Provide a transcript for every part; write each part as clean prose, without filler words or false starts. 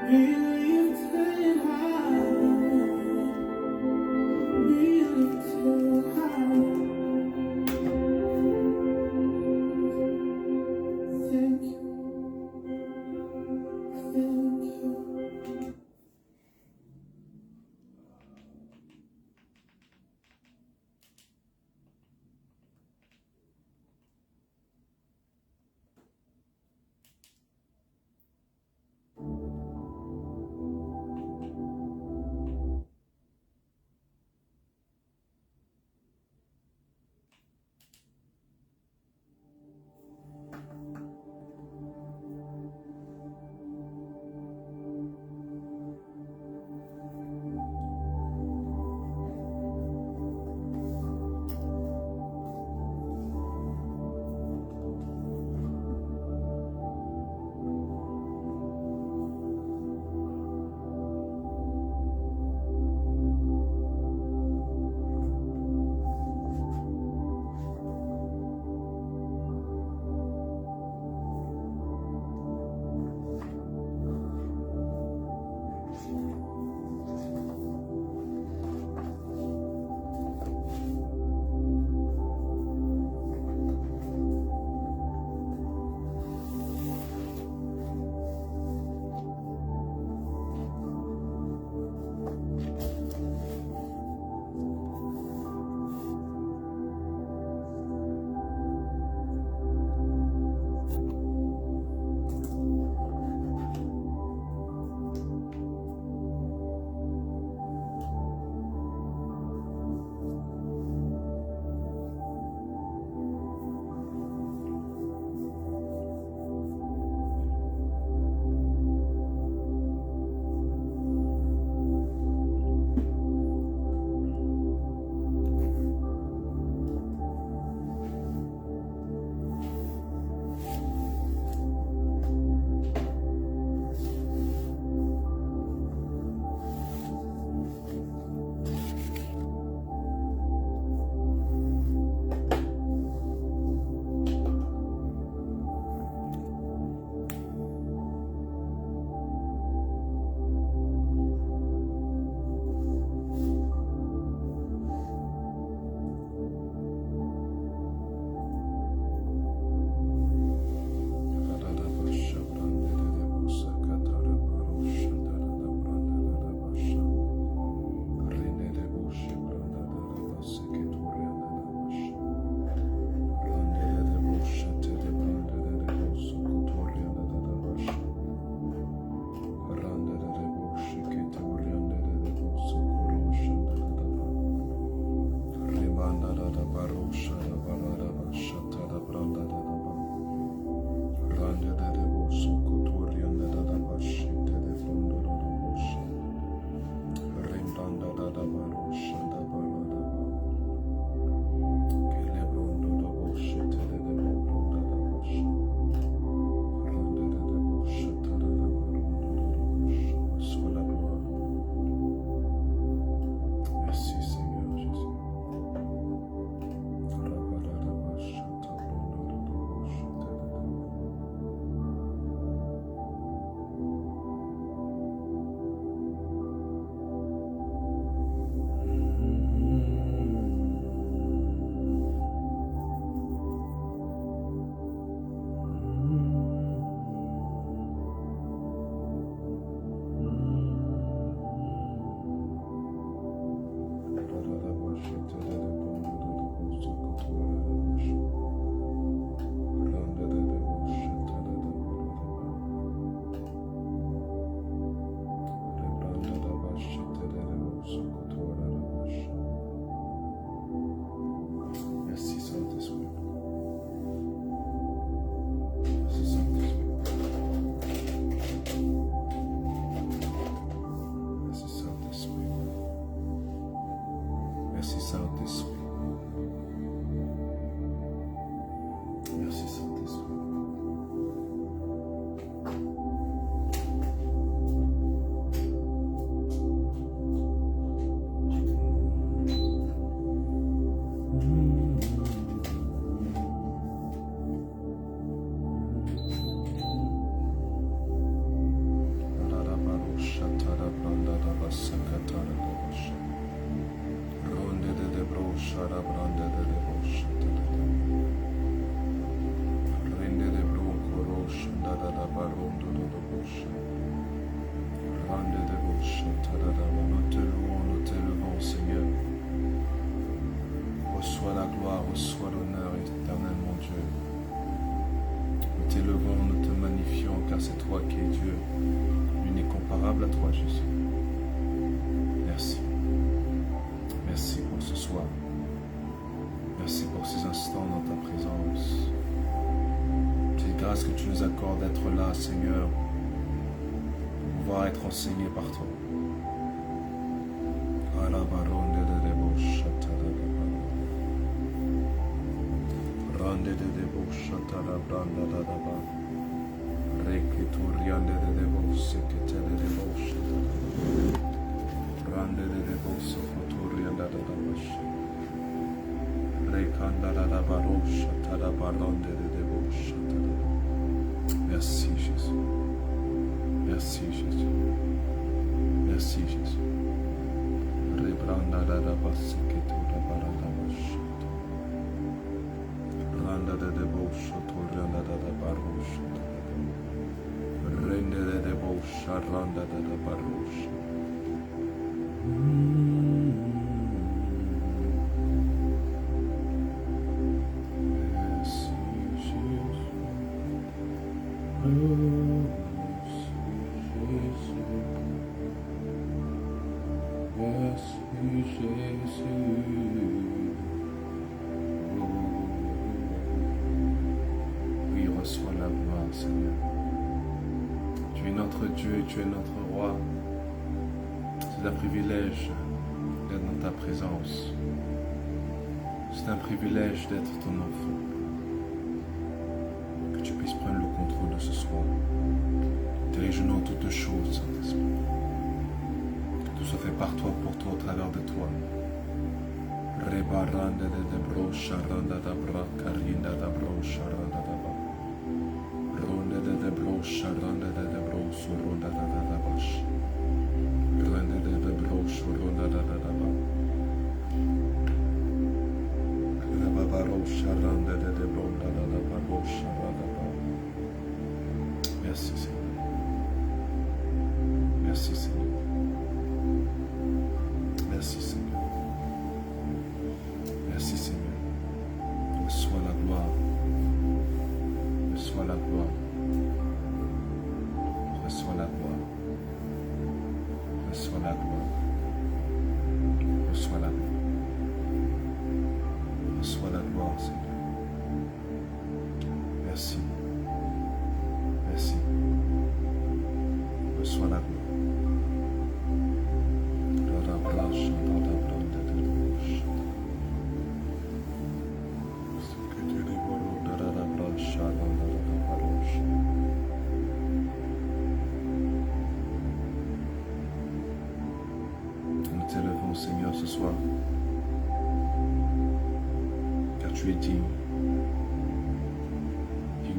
Be lifted high, be lifted high. Thank you, thank you. agréable à toi, Jésus. Merci. Merci pour ce soir. Merci pour ces instants dans ta présence. C'est grâce que tu nous accordes d'être là, Seigneur, pour pouvoir être enseigné par toi. Merci Jésus. Merci Jésus. Merci Jésus. Oui, reçois la gloire, Seigneur. Tu es notre Dieu, tu es notre roi. C'est un privilège d'être dans ta présence. C'est un privilège d'être ton enfant. Que tu puisses prendre le contrôle de ce soir. Dirige-nous en toutes choses, Saint-Esprit. Que tout soit fait par toi, pour toi, au travers de toi. Rebaranda de bro, charanda da bra, carinda da bro, charanda da ba. Ronda de bro, charanda de bro, surunda da bash. Grande de bro, surunda da ba. Rababaro, charanda de bro, da ba, charanda ba. Merci Seigneur. Merci Seigneur. Merci Seigneur. Merci Seigneur. Reçois la gloire. Reçois la gloire. Reçois la gloire. Reçois la gloire. Reçois la gloire. Reçois la gloire, Seigneur. Merci. Merci. Reçois la gloire. Nous t'élevons, Seigneur, ce soir, car tu es digne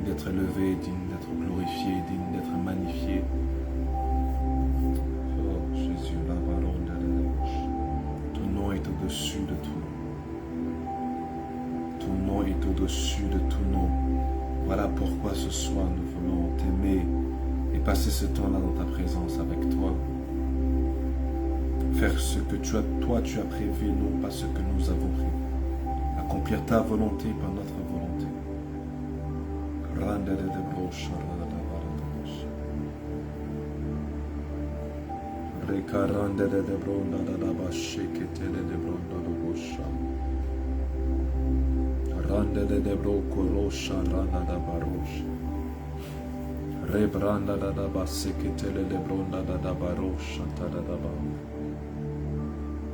d'être élevé, digne d'être glorifié, digne d'être magnifié. Oh Jésus, la baronne de ton nom est au-dessus de tout nom. Ton nom est au-dessus de tout nom. Voilà pourquoi ce soir nous voulons t'aimer et passer ce temps-là dans ta présence avec toi. Faire ce que toi tu as prévu, non pas ce que nous avons prévu. Accomplir ta volonté par notre volonté.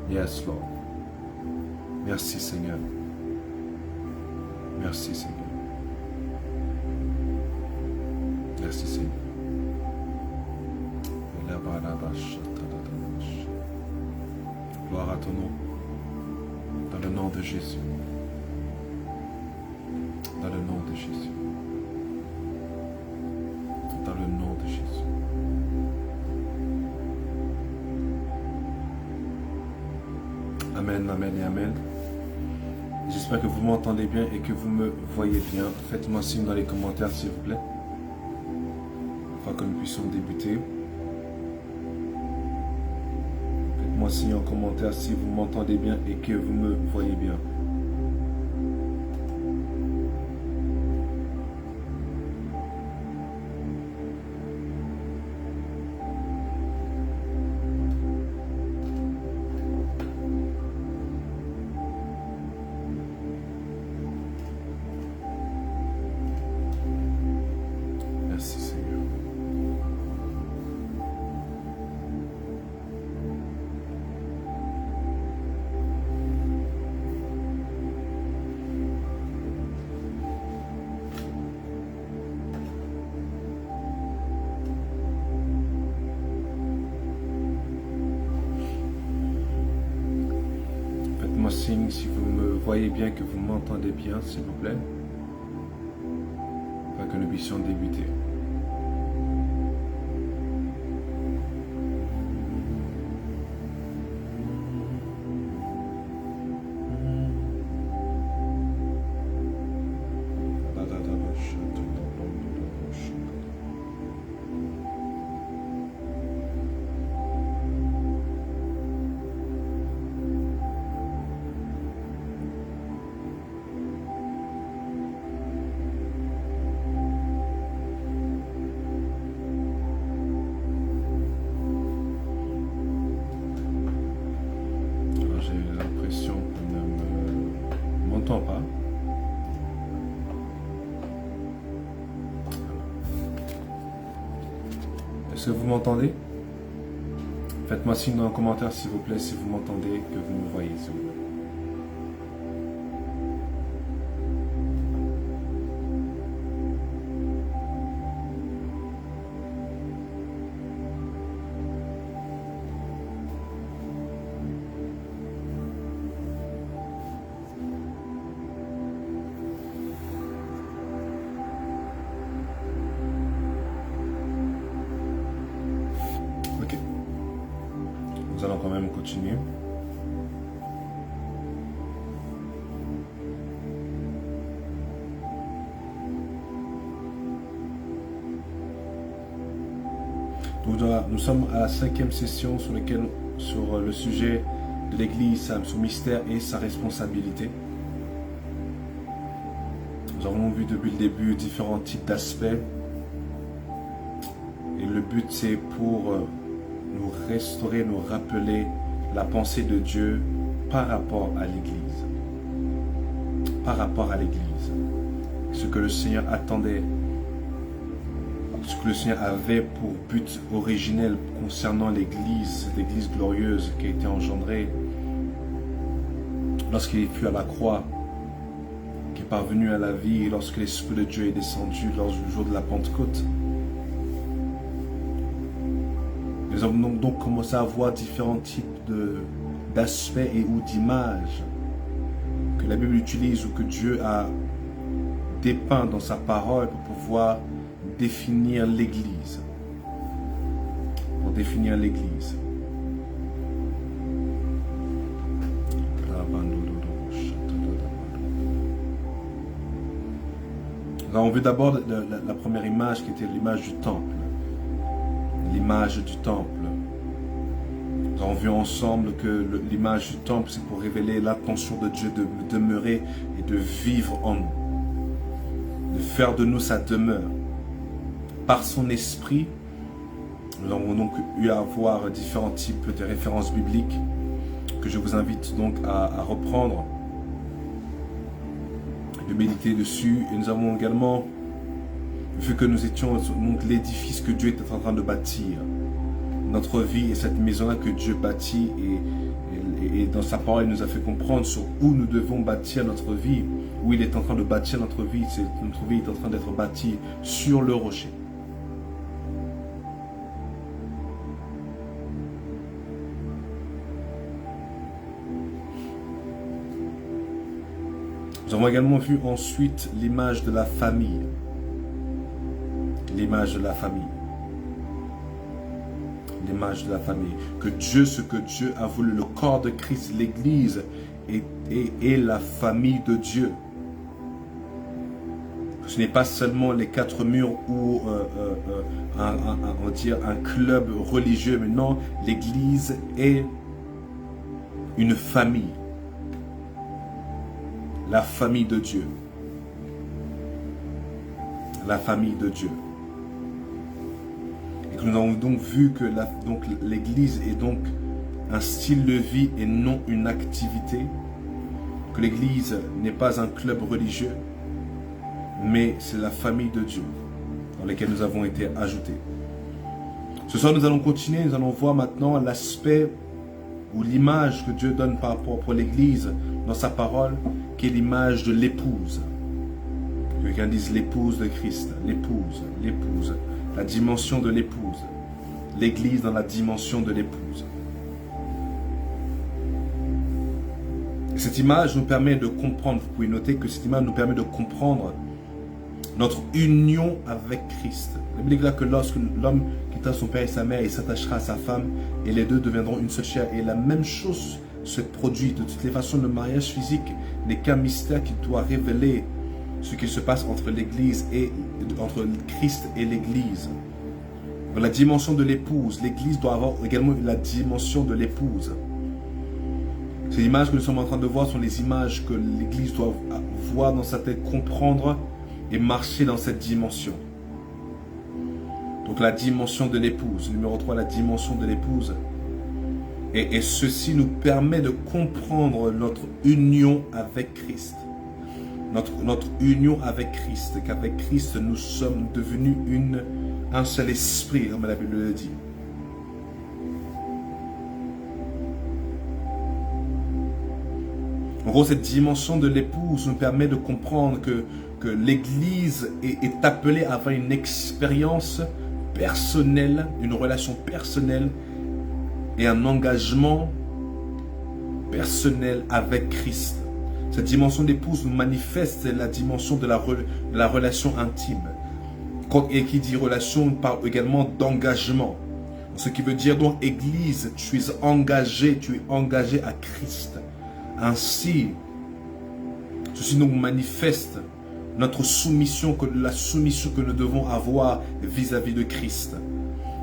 Yes, Lord. Merci, Seigneur. Merci, Seigneur. Merci, Seigneur. Gloire à ton nom. Dans le nom de Jésus. Dans le nom de Jésus. Dans le nom de Jésus. Amen, amen et amen. J'espère que vous m'entendez bien et que vous me voyez bien. Faites-moi signe dans les commentaires, s'il vous plaît, afin que nous puissions débuter. Faites-moi signe en commentaire si vous m'entendez bien et que vous me voyez bien. signe si vous me voyez bien, que vous m'entendez bien, s'il vous plaît, afin que nous puissions débuter. J'ai l'impression qu'on ne m'entend pas. Est-ce que vous m'entendez? Faites-moi signe dans les commentaires, s'il vous plaît, si vous m'entendez, que vous me voyez, s'il vous plaît. Ok. Nous allons quand même continuer. Donc, nous sommes à la 5e session sur le sujet de l'Église, son mystère et sa responsabilité. Nous avons vu depuis le début différents types d'aspects. Et le but, c'est pour nous restaurer, nous rappeler la pensée de Dieu par rapport à l'Église. Par rapport à l'Église. Ce que le Seigneur attendait, ce que le Seigneur avait pour but originel concernant l'Église, cette Église glorieuse qui a été engendrée lorsqu'il fut à la croix, qui est parvenu à la vie, lorsque l'Esprit de Dieu est descendu lors du jour de la Pentecôte. Nous avons donc commencé à voir différents types d'aspects et ou d'images que la Bible utilise ou que Dieu a dépeint dans sa parole pour pouvoir définir l'Église. Pour définir l'Église. Nous avons vu d'abord la première image qui était l'image du temple. L'image du temple. Nous avons vu ensemble que l'image du temple, c'est pour révéler l'intention de Dieu de demeurer et de vivre en nous. De faire de nous sa demeure. Par son esprit, nous avons donc eu à voir différents types de références bibliques que je vous invite donc à reprendre, de méditer dessus. Et nous avons également vu que nous étions donc l'édifice que Dieu était en train de bâtir. Notre vie est cette maison-là que Dieu bâtit et dans sa parole, il nous a fait comprendre sur où nous devons bâtir notre vie, où il est en train de bâtir notre vie. Notre vie est en train d'être bâtie sur le rocher. Nous avons également vu ensuite l'image de la famille. L'image de la famille. L'image de la famille. Ce que Dieu a voulu, le corps de Christ, l'Église, est la famille de Dieu. Ce n'est pas seulement les 4 murs ou on va dire un club religieux, mais non, l'Église est une famille. La famille de Dieu. La famille de Dieu. Et que nous avons donc vu que l'Église est donc un style de vie et non une activité. Que l'Église n'est pas un club religieux, mais c'est la famille de Dieu dans laquelle nous avons été ajoutés. Ce soir, nous allons continuer, nous allons voir maintenant l'aspect ou l'image que Dieu donne par rapport pour l'Église dans sa parole, qui est l'image de l'épouse. Quelqu'un dise l'épouse de Christ, l'épouse, la dimension de l'épouse, l'Église dans la dimension de l'épouse. Cette image nous permet de comprendre, vous pouvez noter que cette image nous permet de comprendre notre union avec Christ. La Bible dit là que lorsque l'homme quittera son père et sa mère, il s'attachera à sa femme et les deux deviendront une seule chair. Et la même chose se produit. De toutes les façons, le mariage physique n'est qu'un mystère qui doit révéler ce qui se passe entre l'Église et entre Christ et l'Église. La dimension de l'épouse, l'Église doit avoir également la dimension de l'épouse. Ces images que nous sommes en train de voir sont les images que l'Église doit voir dans sa tête, comprendre et marcher dans cette dimension. Donc la dimension de l'épouse. Numéro 3, la dimension de l'épouse. Et ceci nous permet de comprendre notre union avec Christ. Notre union avec Christ. Qu'avec Christ, nous sommes devenus un seul esprit, comme la Bible le dit. En gros, cette dimension de l'épouse nous permet de comprendre que l'Église est appelée à avoir une expérience personnelle, une relation personnelle et un engagement personnel avec Christ. Cette dimension d'épouse nous manifeste la dimension de la relation intime. Et qui dit relation parle également d'engagement. Ce qui veut dire donc, Église, tu es engagé à Christ. Ainsi, ceci nous manifeste notre soumission, la soumission que nous devons avoir vis-à-vis de Christ.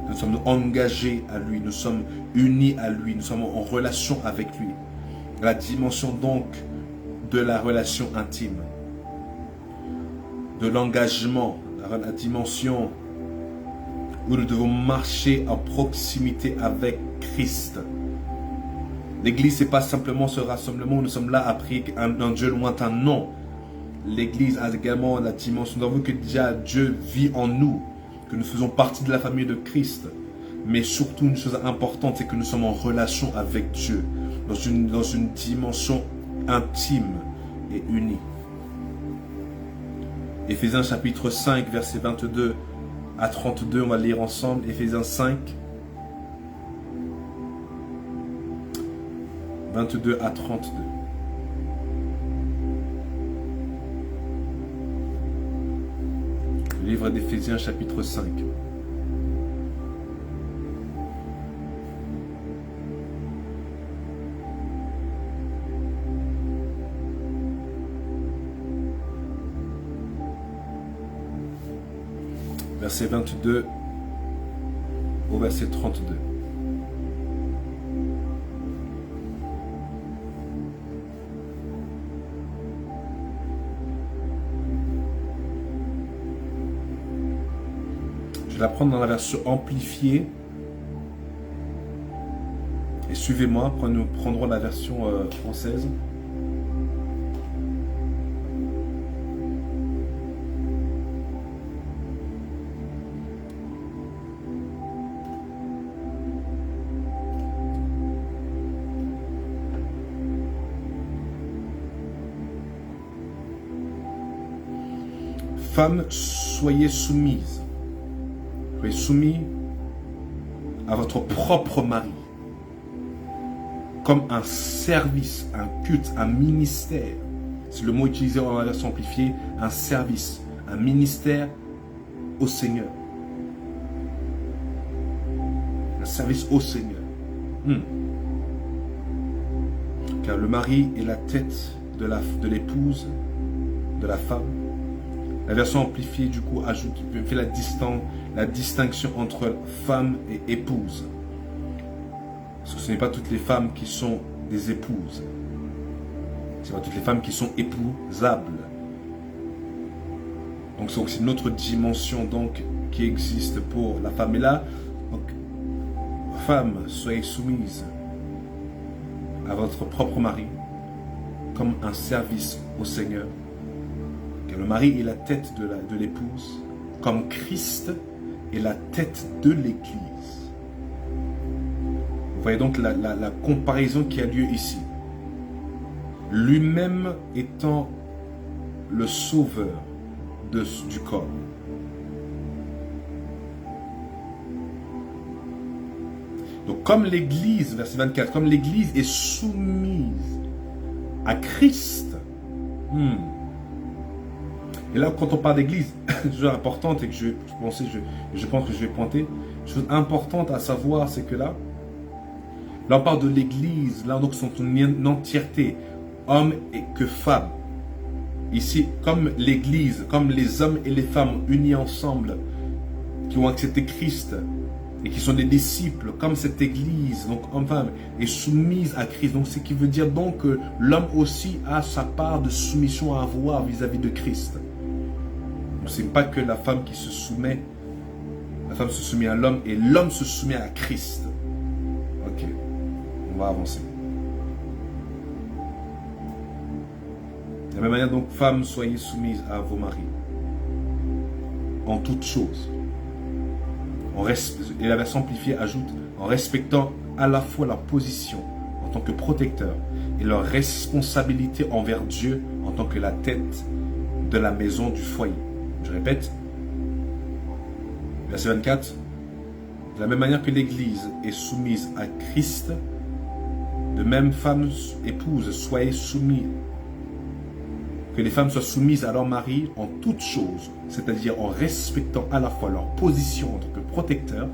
Nous sommes engagés à lui, nous sommes unis à lui, nous sommes en relation avec lui. La dimension donc de la relation intime, de l'engagement, la dimension où nous devons marcher en proximité avec Christ. L'église, ce n'est pas simplement ce rassemblement où nous sommes là à prier un Dieu lointain, non. L'église a également la dimension d'avouer que déjà Dieu vit en nous, que nous faisons partie de la famille de Christ. Mais surtout, une chose importante, c'est que nous sommes en relation avec Dieu, dans une dimension intime et unie. Éphésiens chapitre 5, versets 22 à 32, on va lire ensemble. Éphésiens 5, 22 à 32. Le livre d'Éphésiens chapitre 5. Verset 22 au verset 32. Je vais la prendre dans la version amplifiée. Et suivez-moi, nous prendrons la version française. Femmes, soyez soumises. Soyez soumis à votre propre mari. Comme un service, un culte, un ministère. C'est le mot utilisé dans la version amplifiée. Un service, un ministère au Seigneur. Un service au Seigneur. Car le mari est la tête de l'épouse, de la femme. La version amplifiée, du coup, fait la distinction entre femme et épouse. Parce que ce n'est pas toutes les femmes qui sont des épouses. Ce n'est pas toutes les femmes qui sont épousables. Donc c'est une autre dimension donc, qui existe pour la femme. Et là, donc, femme, soyez soumise à votre propre mari comme un service au Seigneur. Car le mari est la tête de l'épouse, comme Christ est la tête de l'Église. Vous voyez donc la comparaison qui a lieu ici. Lui-même étant le sauveur du corps. Donc comme l'Église, verset 24, comme l'Église est soumise à Christ. Et là, quand on parle d'église, chose importante et que je pense que je vais pointer, chose importante à savoir, c'est que là on parle de l'église, là donc son entièreté, hommes et que femmes. Ici, comme l'église, comme les hommes et les femmes unis ensemble, qui ont accepté Christ et qui sont des disciples, comme cette église, donc homme-femme, est soumise à Christ. Donc, ce qui veut dire donc que l'homme aussi a sa part de soumission à avoir vis-à-vis de Christ. Ce n'est pas que la femme qui se soumet, la femme se soumet à l'homme et l'homme se soumet à Christ. Ok, on va avancer. De la même manière, donc, femmes, soyez soumises à vos maris. En toutes choses. Et la version amplifiée ajoute, en respectant à la fois leur position en tant que protecteur et leur responsabilité envers Dieu en tant que la tête de la maison du foyer. Je répète, verset 24, de la même manière que l'Église est soumise à Christ, de même, femmes, épouses, soyez soumises. Que les femmes soient soumises à leur mari en toutes choses, c'est-à-dire en respectant à la fois leur position en tant que protecteur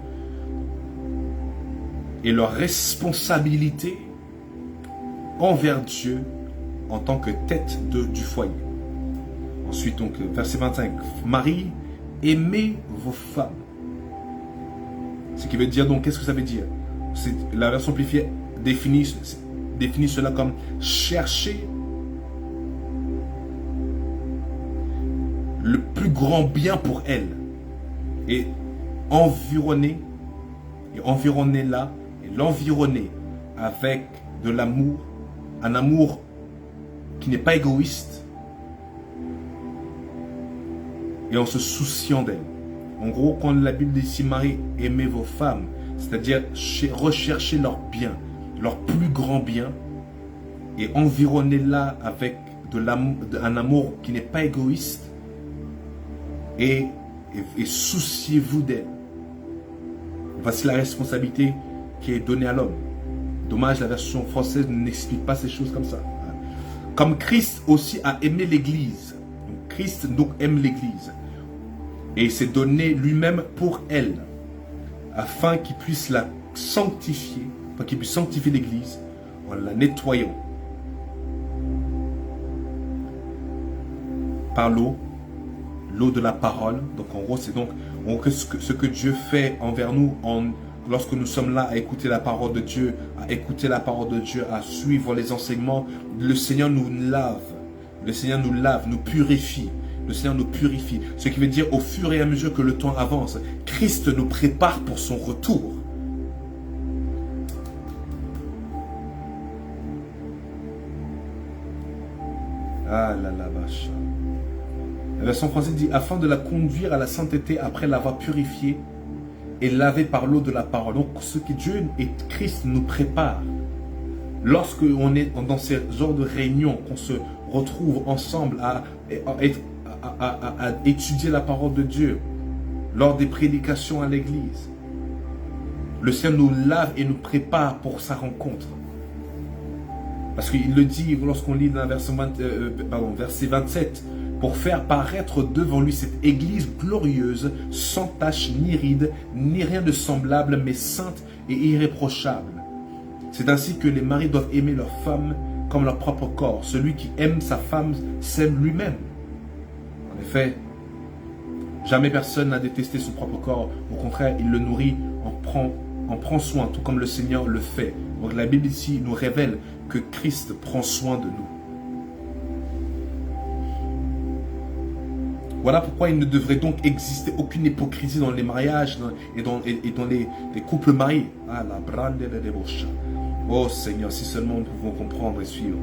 et leur responsabilité envers Dieu en tant que tête du foyer. Ensuite, donc, verset 25, Marie, aimez vos femmes. Ce qui veut dire, donc, qu'est-ce que ça veut dire? La version amplifiée définit cela comme chercher le plus grand bien pour elle et l'environner avec de l'amour, un amour qui n'est pas égoïste et en se souciant d'elle. En gros, quand la Bible dit ici, Marie, aimez vos femmes, c'est-à-dire rechercher leur bien, leur plus grand bien et environnez-la avec un amour qui n'est pas égoïste. Et souciez-vous d'elle. Voici la responsabilité qui est donnée à l'homme. Dommage, la version française n'explique pas ces choses comme ça. Comme Christ aussi a aimé l'Église. Christ donc aime l'Église. Et il s'est donné lui-même pour elle, afin qu'il puisse la sanctifier, afin qu'il puisse sanctifier l'Église en la nettoyant par l'eau de la parole. Donc en gros, c'est donc ce que Dieu fait envers nous lorsque nous sommes là à écouter la parole de Dieu, à suivre les enseignements. Le Seigneur nous lave, nous purifie. Le Seigneur nous purifie. Ce qui veut dire, au fur et à mesure que le temps avance, Christ nous prépare pour son retour. Ah là là, vache. La version française dit, afin de la conduire à la sainteté après l'avoir purifiée et lavée par l'eau de la parole. Donc, ce que Dieu et Christ nous préparent, lorsque on est dans ces genres de réunions, qu'on se retrouve ensemble à étudier la parole de Dieu, lors des prédications à l'église, le Seigneur nous lave et nous prépare pour sa rencontre. Parce qu'il le dit lorsqu'on lit dans verset 27, pour faire paraître devant lui cette église glorieuse, sans tache ni ride, ni rien de semblable, mais sainte et irréprochable. C'est ainsi que les maris doivent aimer leur femme comme leur propre corps. Celui qui aime sa femme s'aime lui-même. En effet, jamais personne n'a détesté son propre corps. Au contraire, il le nourrit, en prend soin, tout comme le Seigneur le fait. Donc la Bible ici nous révèle que Christ prend soin de nous. Voilà pourquoi il ne devrait donc exister aucune hypocrisie dans les mariages et dans les couples mariés. Ah, la brande de débauche. Oh Seigneur, si seulement nous pouvons comprendre et suivre.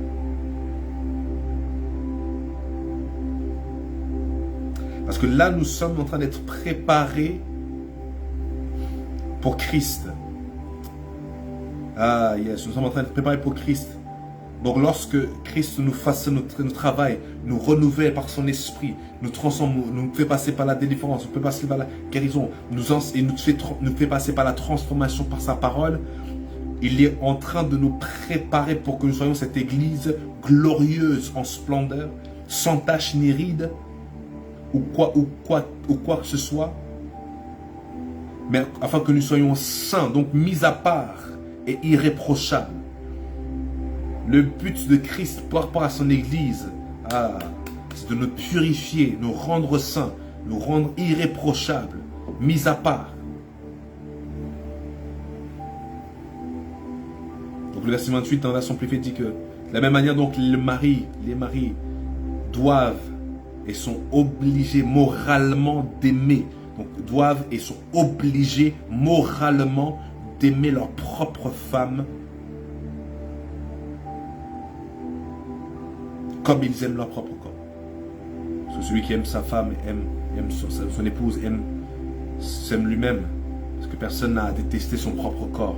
Parce que là, nous sommes en train d'être préparés pour Christ. Ah, yes, nous sommes en train d'être préparés pour Christ. Donc lorsque Christ nous fasse notre travail, nous renouvelle par son esprit, nous transforme, nous fait passer par la délivrance, nous fait passer par la guérison, nous fait passer par la transformation par sa parole, Il est en train de nous préparer pour que nous soyons cette église glorieuse en splendeur, sans tache ni ride, ou quoi que ce soit, mais afin que nous soyons saints, donc mis à part et irréprochables. Le but de Christ par rapport à son église, c'est de nous purifier, nous rendre saints, nous rendre irréprochables, mis à part. Donc le verset 28 dans la version amplifiée dit que de la même manière donc les maris doivent et sont obligés moralement d'aimer. Donc doivent et sont obligés moralement d'aimer leur propre femme comme ils aiment leur propre corps. Parce que celui qui aime sa femme aime son épouse, s'aime lui-même. Parce que personne n'a à détester son propre corps.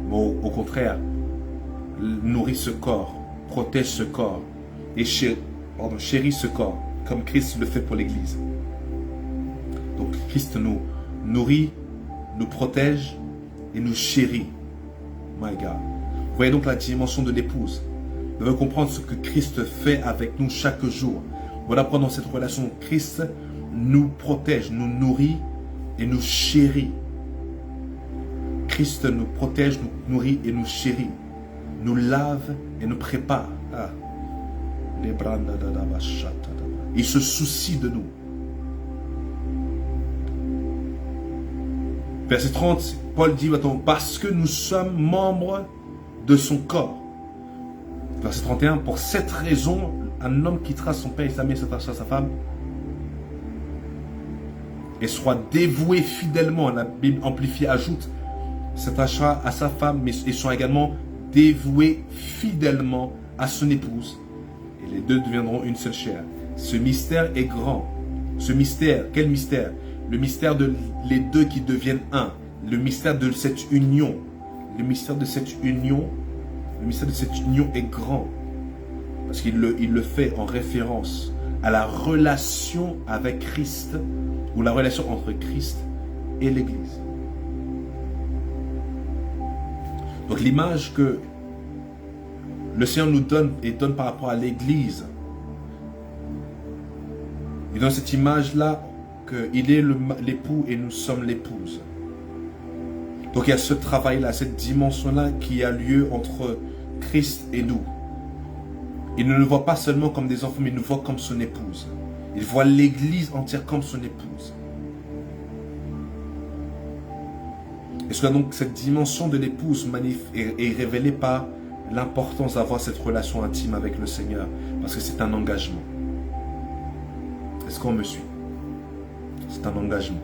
Mais au contraire, nourrit ce corps, protège ce corps et chérit ce corps, comme Christ le fait pour l'Église. Donc Christ nous nourrit, nous protège et nous chérit. My God. Vous voyez donc la dimension de l'épouse. Nous devons comprendre ce que Christ fait avec nous chaque jour. Voilà pourquoi dans cette relation, Christ nous protège, nous nourrit et nous chérit. Christ nous protège, nous nourrit et nous chérit. Nous lave et nous prépare. Il se soucie de nous. Verset 30, Paul dit, parce que nous sommes membres de son corps. Verset 31, pour cette raison, un homme quittera son père et sa mère, s'attachera à sa femme et sera dévoué fidèlement. La Bible amplifiée ajoute, s'attachera à sa femme, mais ils sont également dévoués fidèlement à son épouse. Et les deux deviendront une seule chair. Ce mystère est grand. Ce mystère, quel mystère? Le mystère de les deux qui deviennent un. Le mystère de cette union. Le mystère de cette union. Le mystère de cette union est grand. Parce qu'il le fait en référence à la relation avec Christ, ou la relation entre Christ et l'Église. Donc l'image que le Seigneur nous donne et donne par rapport à l'Église, il donne cette image-là qu'il est l'époux et nous sommes l'épouse. Donc il y a ce travail-là, cette dimension-là qui a lieu entre Christ et nous. Il ne nous voit pas seulement comme des enfants, mais il nous voit comme son épouse. Il voit l'Église entière comme son épouse. Et cela donc, cette dimension de l'épouse est révélée par l'importance d'avoir cette relation intime avec le Seigneur. Parce que c'est un engagement. Est-ce qu'on me suit? C'est un engagement.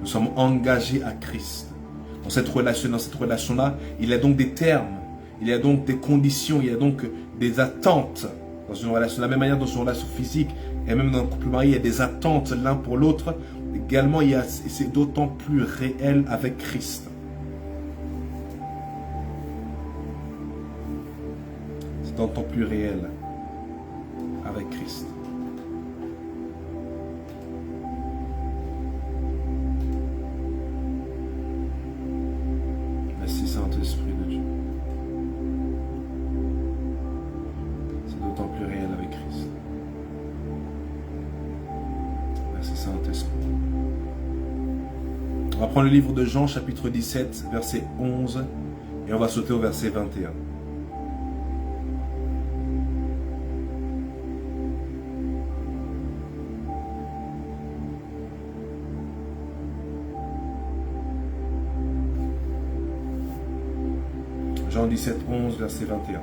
Nous sommes engagés à Christ. Dans cette relation-là, il y a donc des termes, il y a donc des conditions, il y a donc des attentes. Dans une relation, de la même manière dans une relation physique, et même dans un couple marié, il y a des attentes l'un pour l'autre. Également, c'est d'autant plus réel avec Christ. C'est d'autant plus réel avec Christ. Merci Saint-Esprit de Dieu. C'est d'autant plus réel avec Christ. Merci Saint-Esprit. On va prendre le livre de Jean, chapitre 17, verset 11, et on va sauter au verset 21. Jean 17, 11, verset 21.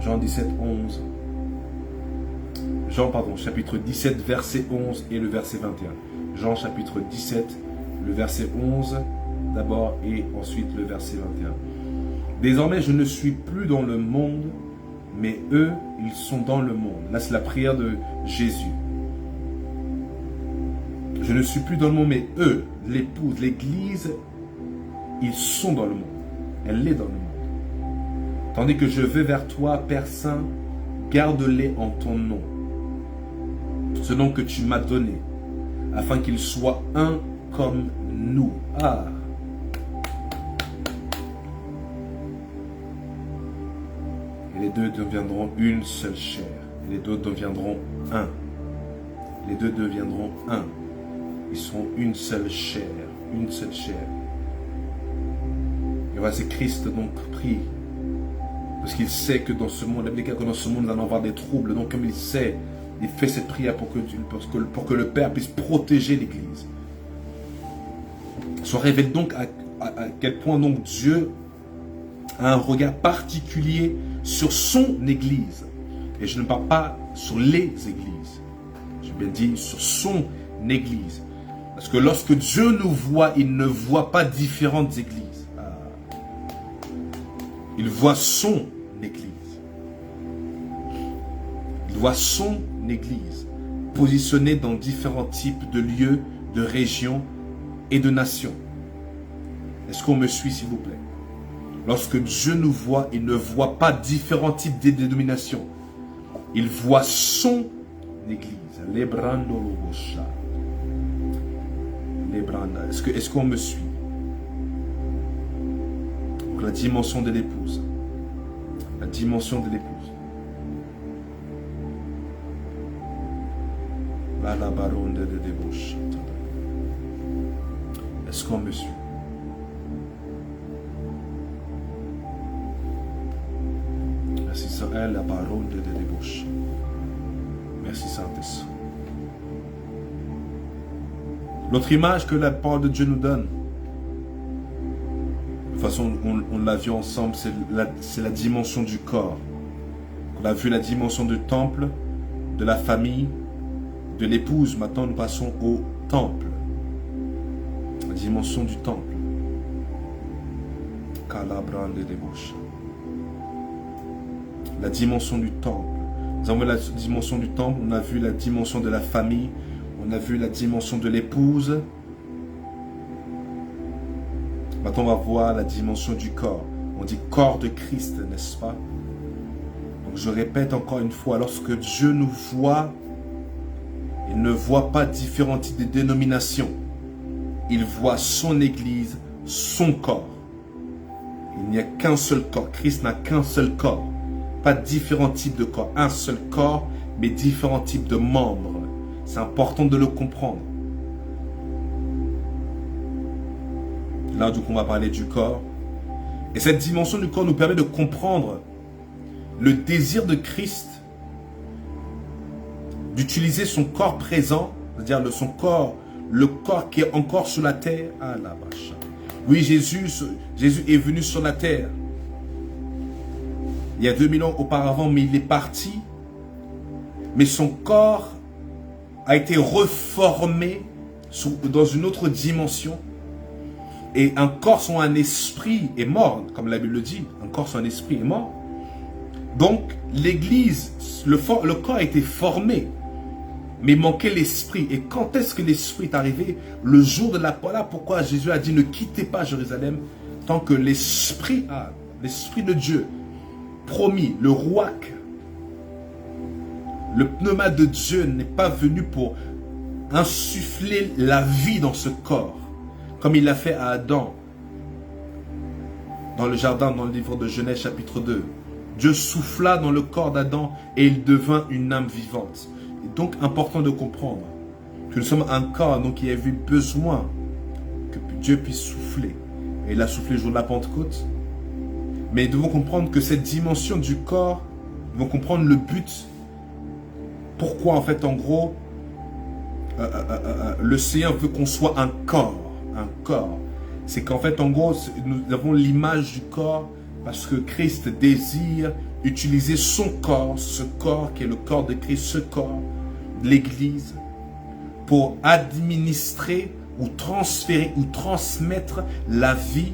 Jean 17, 11. Chapitre 17, verset 11 et le verset 21. Jean, chapitre 17, le verset 11 d'abord et ensuite le verset 21. Désormais, je ne suis plus dans le monde, mais eux, ils sont dans le monde. Là, c'est la prière de Jésus. Je ne suis plus dans le monde, mais eux, l'épouse, l'Église, ils sont dans le monde. Elle est dans le monde. Tandis que je vais vers toi, Père Saint, garde-les en ton nom, ce nom que tu m'as donné, afin qu'ils soient un comme nous. Ah! Et les deux deviendront une seule chair. Et les deux deviendront un. Les deux deviendront un. Ils seront une seule chair. Une seule chair. Et voilà, c'est Christ donc prie. Parce qu'il sait que dans ce monde, nous allons avoir des troubles. Donc comme il sait, il fait cette prière pour que le Père puisse protéger l'Église. Ça révèle donc à quel point donc Dieu a un regard particulier sur son Église. Et je ne parle pas sur les églises. J'ai bien dit sur son Église. Parce que lorsque Dieu nous voit, il ne voit pas différentes églises. Il voit son Église. Il voit son Église positionnée dans différents types de lieux, de régions et de nations. Est-ce qu'on me suit, s'il vous plaît? Lorsque Dieu nous voit, il ne voit pas différents types de dénominations. Il voit son Église. Est-ce qu'on me suit? Donc, la dimension de l'épouse. La dimension de l'épouse. La baronne de débauche. Est-ce qu'on me suit? Merci Saint-Esprit, la baronne de débauche. Merci Saint-Esprit. L'autre image que la parole de Dieu nous donne, de toute façon on l'a vu ensemble, c'est la dimension du corps. On a vu la dimension du temple, de la famille, de l'épouse. Maintenant nous passons au temple. La dimension du temple. Calabrande de débauche. La dimension du temple. Nous avons vu la dimension du temple, on a vu la dimension de la famille, on a vu la dimension de l'épouse. Maintenant, on va voir la dimension du corps. On dit corps de Christ, n'est-ce pas? Donc, je répète encore une fois, lorsque Dieu nous voit, il ne voit pas différents types de dénominations. Il voit son Église, son corps. Il n'y a qu'un seul corps. Christ n'a qu'un seul corps. Pas différents types de corps. Un seul corps, mais différents types de membres. C'est important de le comprendre. Là, donc, on va parler du corps. Et cette dimension du corps nous permet de comprendre le désir de Christ d'utiliser son corps présent, c'est-à-dire le corps qui est encore sur la terre. Ah la vache. Oui, Jésus est venu sur la terre il y a 2000 ans auparavant, mais il est parti. Mais son corps a été reformé dans une autre dimension. Et un corps sans un esprit est mort, comme la Bible le dit. Un corps sans un esprit est mort. Donc, l'église, le corps a été formé, mais manquait l'esprit. Et quand est-ce que l'esprit est arrivé? Le jour de la... Voilà pourquoi Jésus a dit, ne quittez pas Jérusalem, tant que l'esprit de Dieu, promis, le rouach, le pneuma de Dieu n'est pas venu pour insuffler la vie dans ce corps, comme il l'a fait à Adam, dans le jardin, dans le livre de Genèse chapitre 2. Dieu souffla dans le corps d'Adam et il devint une âme vivante. Et donc, important de comprendre que nous sommes un corps, donc il y avait besoin que Dieu puisse souffler. Et il a soufflé le jour de la Pentecôte. Mais nous devons comprendre que cette dimension du corps, nous devons comprendre le but. Pourquoi, en fait, en gros, le Seigneur veut qu'on soit un corps. Un corps. C'est qu'en fait, en gros, nous avons l'image du corps parce que Christ désire utiliser son corps, ce corps qui est le corps de Christ, ce corps de l'Église, pour administrer ou transférer ou transmettre la vie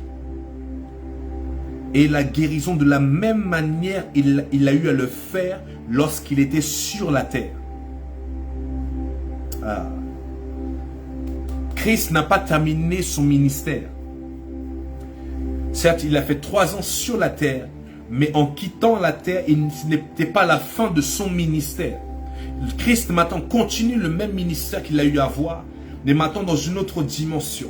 et la guérison de la même manière il a eu à le faire lorsqu'il était sur la terre. Ah. Christ n'a pas terminé son ministère. Certes, il a fait 3 ans sur la terre, mais en quittant la terre, ce n'était pas la fin de son ministère. Christ maintenant continue le même ministère qu'il a eu à voir, mais maintenant dans une autre dimension,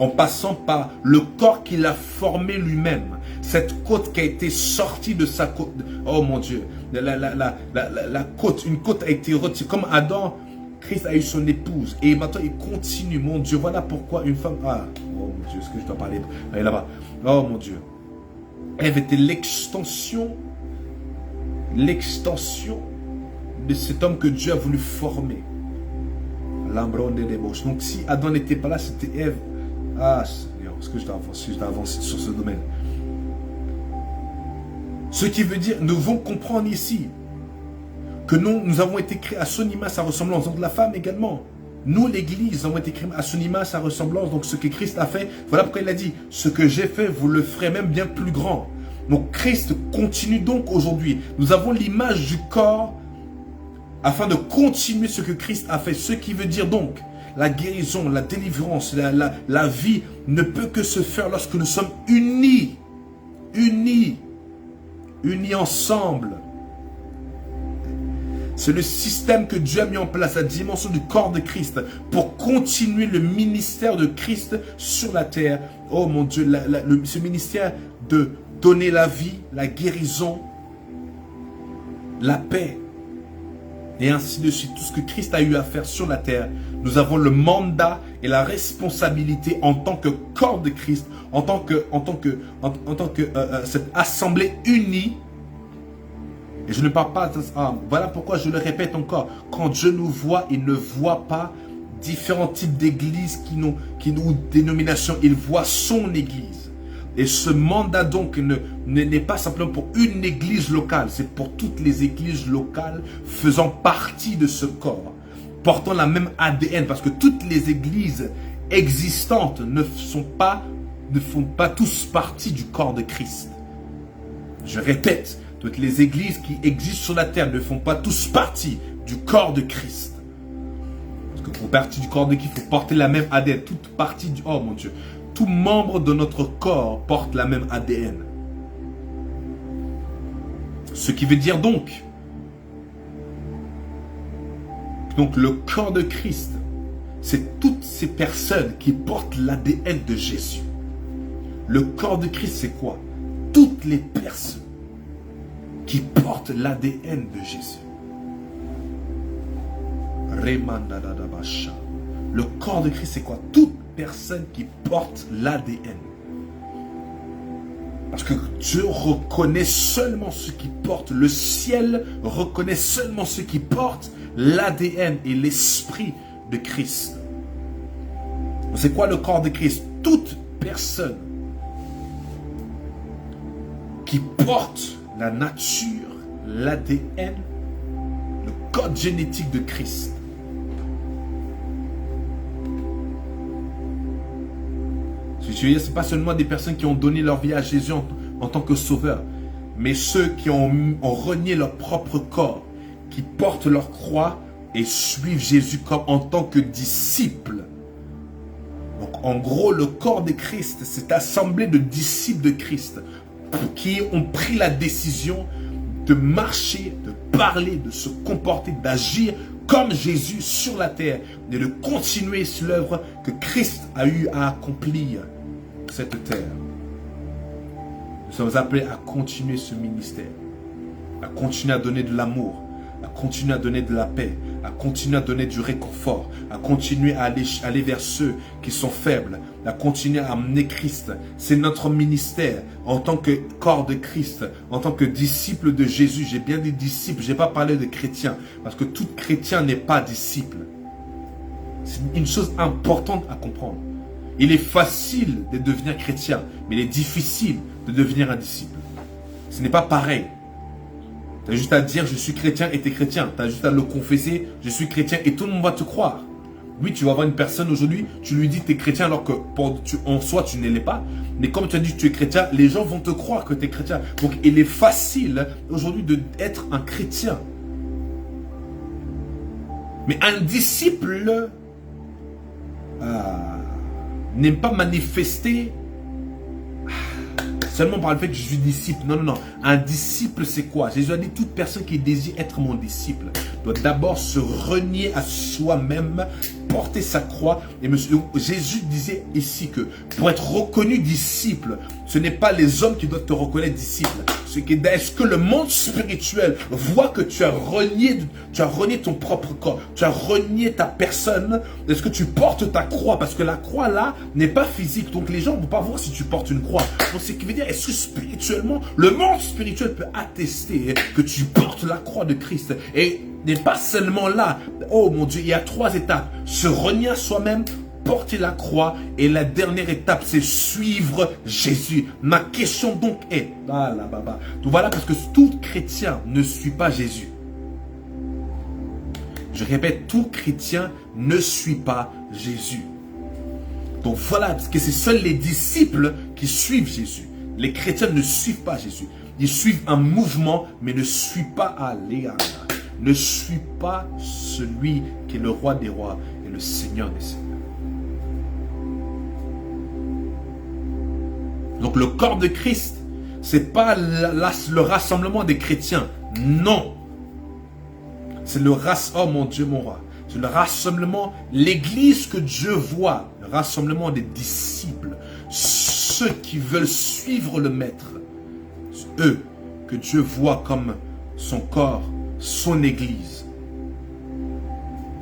en passant par le corps qu'il a formé lui-même, cette côte qui a été sortie de sa côte. Oh mon Dieu, la côte, une côte a été retirée. Comme Adam, Christ a eu son épouse et maintenant il continue. Mon Dieu, voilà pourquoi une femme. Ah, oh mon Dieu, est-ce que je dois parler? Allez là-bas. Oh mon Dieu. Ève était l'extension de cet homme que Dieu a voulu former. L'embron des débauches. Donc si Adam n'était pas là, c'était Ève. Ah Seigneur, est-ce que je dois avancer sur ce domaine? Ce qui veut dire, nous devons comprendre ici que nous avons été créés à son image, sa ressemblance. Donc la femme également. Nous, l'Église, avons été créés à son image, sa ressemblance. Donc ce que Christ a fait, voilà pourquoi il a dit, ce que j'ai fait, vous le ferez même bien plus grand. Donc Christ continue donc aujourd'hui. Nous avons l'image du corps afin de continuer ce que Christ a fait. Ce qui veut dire donc, la guérison, la délivrance, la vie ne peut que se faire lorsque nous sommes unis ensemble. C'est le système que Dieu a mis en place, la dimension du corps de Christ, pour continuer le ministère de Christ sur la terre. Oh mon Dieu, ce ministère de donner la vie, la guérison, la paix, et ainsi de suite. Tout ce que Christ a eu à faire sur la terre, nous avons le mandat et la responsabilité en tant que corps de Christ, en tant que cette assemblée unie. Et je ne parle pas, voilà pourquoi je le répète encore, quand Dieu nous voit, il ne voit pas différents types d'églises ou dénominations, il voit son église. Et ce mandat donc n'est pas simplement pour une église locale, c'est pour toutes les églises locales faisant partie de ce corps, portant la même ADN, parce que toutes les églises existantes ne font pas tous partie du corps de Christ. Je répète, toutes les églises qui existent sur la terre ne font pas tous partie du corps de Christ. Parce que pour partie du corps de Christ, il faut porter la même ADN. Toute partie du... Oh mon Dieu. Tout membre de notre corps porte la même ADN. Ce qui veut dire donc le corps de Christ, c'est toutes ces personnes qui portent l'ADN de Jésus. Le corps de Christ, c'est quoi? Toutes les personnes qui portent l'ADN de Jésus. Le corps de Christ, c'est quoi? Toute personne qui porte l'ADN. Parce que Dieu reconnaît seulement ceux qui portent. Le ciel reconnaît seulement ceux qui portent l'ADN et l'esprit de Christ. C'est quoi le corps de Christ? Toute personne qui porte la nature, l'ADN, le code génétique de Christ. Ce n'est pas seulement des personnes qui ont donné leur vie à Jésus en tant que sauveur, mais ceux qui ont renié leur propre corps, qui portent leur croix et suivent Jésus comme en tant que disciples. Donc en gros, le corps de Christ, cette assemblée de disciples de Christ, qui ont pris la décision de marcher, de parler, de se comporter, d'agir comme Jésus sur la terre et de continuer l'œuvre que Christ a eu à accomplir cette terre. Nous sommes appelés à continuer ce ministère, à continuer à donner de l'amour, à continuer à donner de la paix, à continuer à donner du réconfort, à continuer à aller vers ceux qui sont faibles, à continuer à amener Christ. C'est notre ministère en tant que corps de Christ, en tant que disciple de Jésus. J'ai bien dit disciple, je n'ai pas parlé de chrétien, parce que tout chrétien n'est pas disciple. C'est une chose importante à comprendre. Il est facile de devenir chrétien, mais il est difficile de devenir un disciple. Ce n'est pas pareil. Tu as juste à dire je suis chrétien et tu es chrétien. Tu as juste à le confesser, je suis chrétien et tout le monde va te croire. Oui, tu vas voir une personne aujourd'hui, tu lui dis que tu es chrétien alors que en soi tu ne l'es pas. Mais comme tu as dit que tu es chrétien, les gens vont te croire que tu es chrétien. Donc il est facile aujourd'hui d'être un chrétien. Mais un disciple n'aime pas manifester seulement par le fait que je suis disciple. Non, non, non. Un disciple, c'est quoi? Jésus a dit, toute personne qui désire être mon disciple doit d'abord se renier à soi-même, porter sa croix. Et Jésus disait ici que pour être reconnu disciple, ce n'est pas les hommes qui doivent te reconnaître disciple. Est-ce que le monde spirituel voit que tu as renié ton propre corps, tu as renié ta personne? Est-ce que tu portes ta croix? Parce que la croix là n'est pas physique, donc les gens ne vont pas voir si tu portes une croix. Donc ce qui veut dire, est-ce que spirituellement, le monde spirituel peut attester que tu portes la croix de Christ? Et n'est pas seulement là. Oh mon Dieu, il y a 3 étapes. Se renier à soi-même, porter la croix, et la dernière étape, c'est suivre Jésus. Ma question donc est, donc voilà, parce que tout chrétien ne suit pas Jésus. Je répète, tout chrétien ne suit pas Jésus. Donc voilà, parce que c'est seuls les disciples qui suivent Jésus. Les chrétiens ne suivent pas Jésus. Ils suivent un mouvement, mais ne suivent pas ne suit pas celui qui est le roi des rois et le Seigneur des seigneurs. Donc le corps de Christ, c'est pas le rassemblement des chrétiens. Non. C'est le rassemblement, oh mon Dieu, mon roi. C'est le rassemblement, l'église que Dieu voit, le rassemblement des disciples, ceux qui veulent suivre le maître. Eux que Dieu voit comme son corps, son église.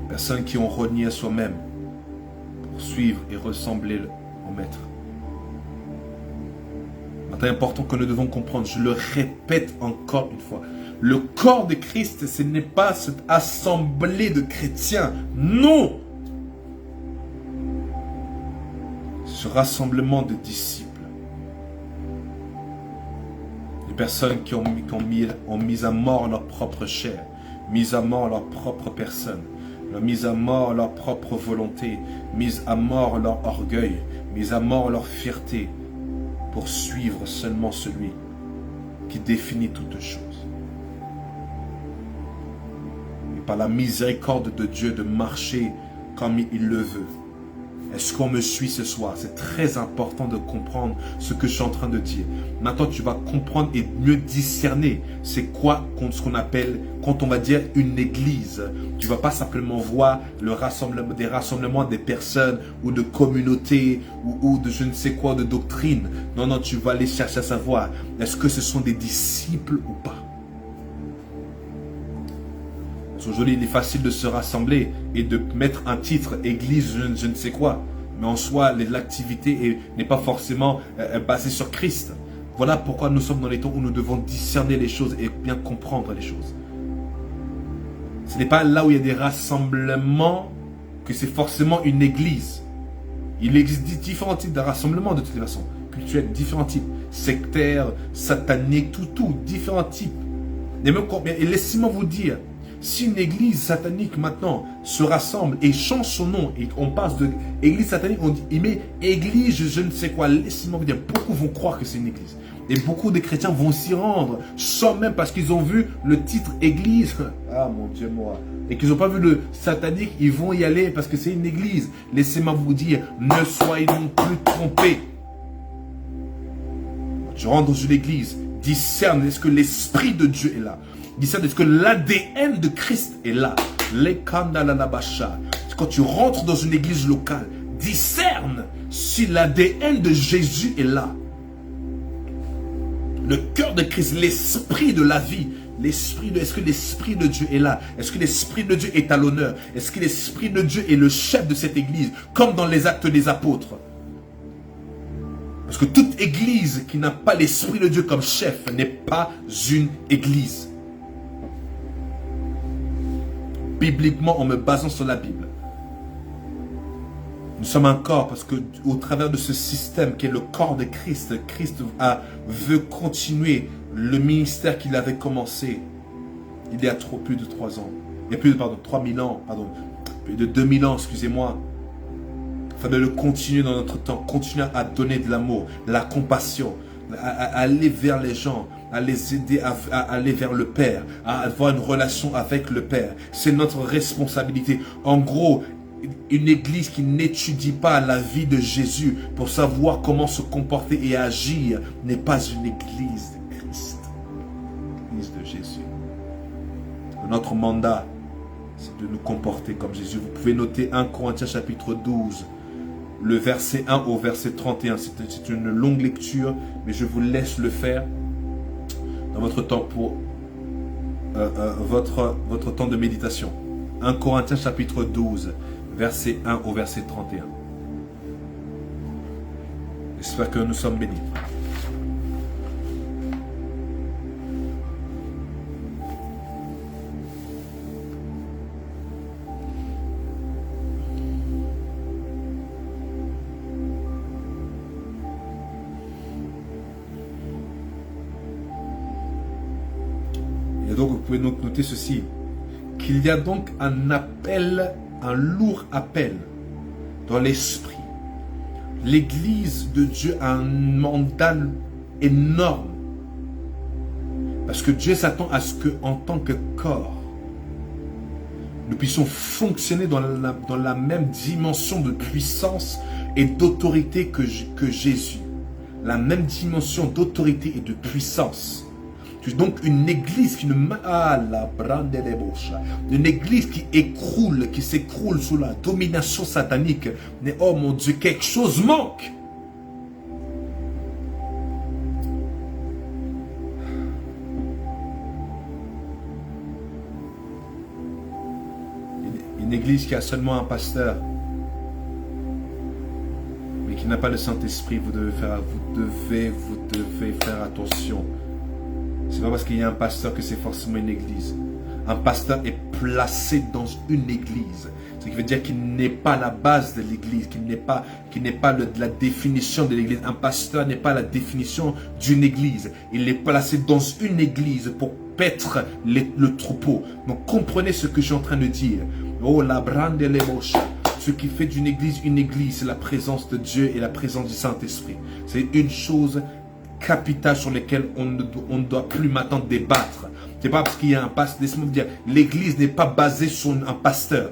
Personnes qui ont renié soi-même pour suivre et ressembler au maître. C'est important que nous devons comprendre, je le répète encore une fois, le corps de Christ, ce n'est pas cette assemblée de chrétiens, non! Ce rassemblement de disciples. Des personnes qui ont mis à mort leur propre chair, mis à mort leur propre personne, mis à mort leur propre volonté, mis à mort leur orgueil, mis à mort leur fierté, pour suivre seulement celui qui définit toutes choses. Et par la miséricorde de Dieu de marcher comme il le veut. Est-ce qu'on me suit ce soir? C'est très important de comprendre ce que je suis en train de dire. Maintenant, tu vas comprendre et mieux discerner c'est quoi ce qu'on appelle, quand on va dire une église. Tu ne vas pas simplement voir des rassemblements des personnes ou de communautés ou de je ne sais quoi, de doctrine. Non, non, tu vas aller chercher à savoir, est-ce que ce sont des disciples ou pas? Aujourd'hui, il est facile de se rassembler et de mettre un titre, église, je ne sais quoi. Mais en soi, l'activité n'est pas forcément basée sur Christ. Voilà pourquoi nous sommes dans les temps où nous devons discerner les choses et bien comprendre les choses. Ce n'est pas là où il y a des rassemblements que c'est forcément une église. Il existe différents types de rassemblements de toute façon. Cultuels, différents types. Sectaires, sataniques, tout, différents types. Et laissez-moi vous dire, si une église satanique maintenant se rassemble et change son nom et on passe de église satanique, il met église je ne sais quoi, laissez-moi vous dire, beaucoup vont croire que c'est une église. Et beaucoup de chrétiens vont s'y rendre, sans même parce qu'ils ont vu le titre église. Ah mon Dieu, moi. Et qu'ils n'ont pas vu le satanique, ils vont y aller parce que c'est une église. Laissez-moi vous dire, ne soyez non plus trompés. Tu rentres dans une église, discerne, est-ce que l'Esprit de Dieu est là? Discerne, est-ce que l'ADN de Christ est là? Quand tu rentres dans une église locale, discerne si l'ADN de Jésus est là. Le cœur de Christ, l'esprit de la vie, est-ce que l'Esprit de Dieu est là? Est-ce que l'Esprit de Dieu est à l'honneur? Est-ce que l'Esprit de Dieu est le chef de cette église, comme dans les Actes des Apôtres? Parce que toute église qui n'a pas l'Esprit de Dieu comme chef n'est pas une église. Bibliquement, en me basant sur la Bible. Nous sommes un corps parce que au travers de ce système qui est le corps de Christ, Christ veut continuer le ministère qu'il avait commencé il y a plus de 3 ans. Il y a plus de 3000 ans, plus de 2000 ans, excusez-moi. Il fallait le continuer dans notre temps, continuer à donner de l'amour, la compassion, à aller vers les gens, à les aider à aller vers le Père, à avoir une relation avec le Père. C'est notre responsabilité. En gros, Une église qui n'étudie pas la vie de Jésus pour savoir comment se comporter et agir n'est pas une église de Christ, l'église de Jésus. Notre mandat, c'est de nous comporter comme Jésus. Vous pouvez noter 1 Corinthiens chapitre 12, le verset 1 au verset 31. C'est une longue lecture, mais je vous laisse le faire dans votre temps pour votre temps de méditation. 1 Corinthiens chapitre 12, verset 1 au verset 31. J'espère que nous sommes bénis. Et donc vous pouvez donc noter ceci, qu'il y a donc un appel, un lourd appel dans l'esprit. L'Église de Dieu a un mandat énorme. Parce que Dieu s'attend à ce qu'en tant que corps, nous puissions fonctionner dans la même dimension de puissance et d'autorité que Jésus. La même dimension d'autorité et de puissance. Donc une église qui ne... Une église qui écroule, qui s'écroule sous la domination satanique. Mais oh mon Dieu, quelque chose manque. Une église qui a seulement un pasteur, mais qui n'a pas le Saint-Esprit, vous devez faire attention. C'est pas parce qu'il y a un pasteur que c'est forcément une église. Un pasteur est placé dans une église. Ce qui veut dire qu'il n'est pas la base de l'église, qu'il n'est pas la définition de l'église. Un pasteur n'est pas la définition d'une église. Il est placé dans une église pour paître le troupeau. Donc comprenez ce que je suis en train de dire. Oh la brande et les moches. Ce qui fait d'une église une église, c'est la présence de Dieu et la présence du Saint-Esprit. C'est une chose capitale sur lesquelles on ne doit plus maintenant débattre. C'est pas parce qu'il y a un pasteur. Laisse-moi vous dire, l'église n'est pas basée sur un pasteur.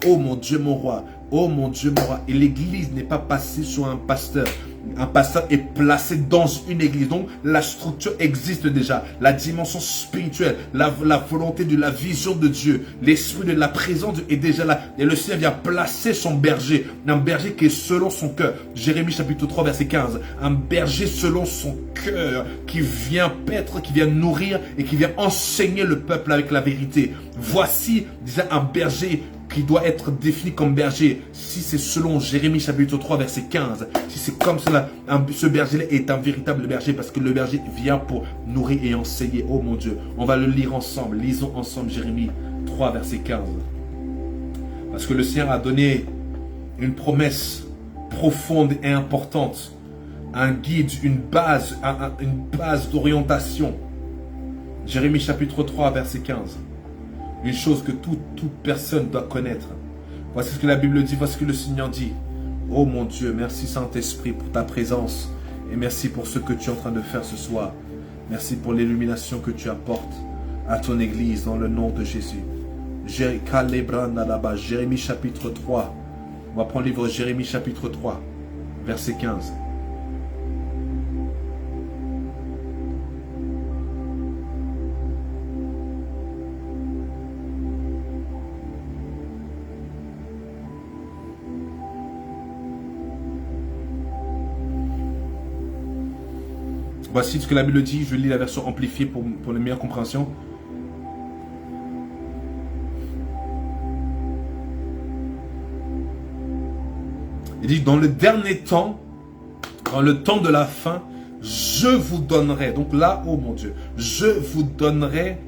Oh mon Dieu, mon roi. Oh mon Dieu, mon roi. Et l'église n'est pas basée sur un pasteur. Un pasteur est placé dans une église. Donc, la structure existe déjà. La dimension spirituelle, la volonté de la vision de Dieu, l'esprit de la présence est déjà là. Et le Seigneur vient placer son berger. Un berger qui est selon son cœur. Jérémie chapitre 3, verset 15. Un berger selon son cœur qui vient paître, qui vient nourrir et qui vient enseigner le peuple avec la vérité. Voici, disait un berger qui doit être défini comme berger, si c'est selon Jérémie chapitre 3 verset 15, si c'est comme cela, ce berger-là est un véritable berger parce que le berger vient pour nourrir et enseigner. Oh mon Dieu, on va le lire ensemble, lisons ensemble Jérémie 3 verset 15. Parce que le Seigneur a donné une promesse profonde et importante, un guide, une base d'orientation. Jérémie chapitre 3 verset 15. Une chose que toute personne doit connaître. Voici ce que la Bible dit, voici ce que le Seigneur dit. Oh mon Dieu, merci Saint-Esprit pour ta présence. Et merci pour ce que tu es en train de faire ce soir. Merci pour l'illumination que tu apportes à ton église dans le nom de Jésus. Jérémie chapitre 3. On va prendre le livre Jérémie chapitre 3, verset 15. Voici ce que la Bible dit, je lis la version amplifiée pour une meilleure compréhension. Il dit, dans le dernier temps, dans le temps de la fin, je vous donnerai, donc là, oh mon Dieu, je vous donnerai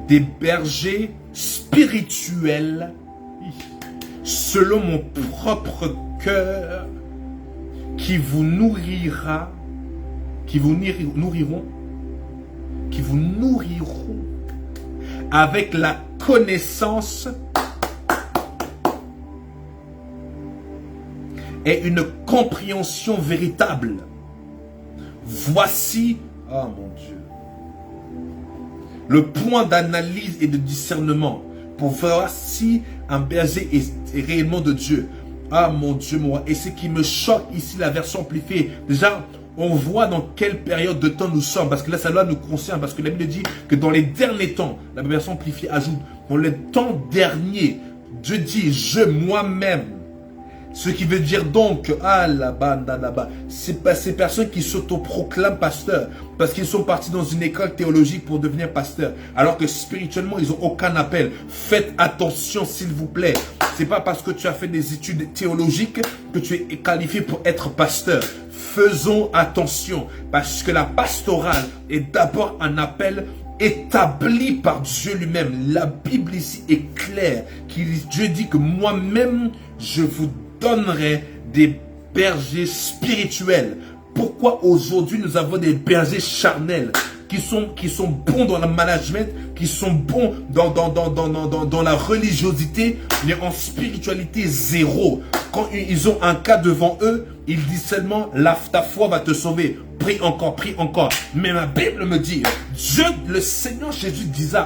des bergers spirituels selon mon propre cœur qui vous nourriront avec la connaissance et une compréhension véritable. Voici, oh mon Dieu, le point d'analyse et de discernement pour voir si un berger est réellement de Dieu. Ah mon Dieu, moi. Et ce qui me choque ici, la version amplifiée. Déjà, on voit dans quelle période de temps nous sommes. Parce que là, ça doit nous concerne. Parce que la Bible dit que dans les derniers temps, la version amplifiée ajoute, dans les temps derniers, Dieu dit, je moi-même. Ce qui veut dire donc, ah là-bas, là-bas, c'est pas ces personnes qui s'autoproclament pasteurs parce qu'ils sont partis dans une école théologique pour devenir pasteurs, alors que spirituellement, ils n'ont aucun appel. Faites attention, s'il vous plaît. C'est pas parce que tu as fait des études théologiques que tu es qualifié pour être pasteur. Faisons attention, parce que la pastorale est d'abord un appel établi par Dieu lui-même. La Bible ici est claire. Dieu dit que moi-même, je vous donnerai des bergers spirituels. Pourquoi aujourd'hui nous avons des bergers charnels qui sont bons dans le management, qui sont bons dans la religiosité, mais en spiritualité zéro. Quand ils ont un cas devant eux, ils disent seulement ta foi va te sauver. Prie encore, prie encore. Mais ma Bible me dit, le Seigneur Jésus disait,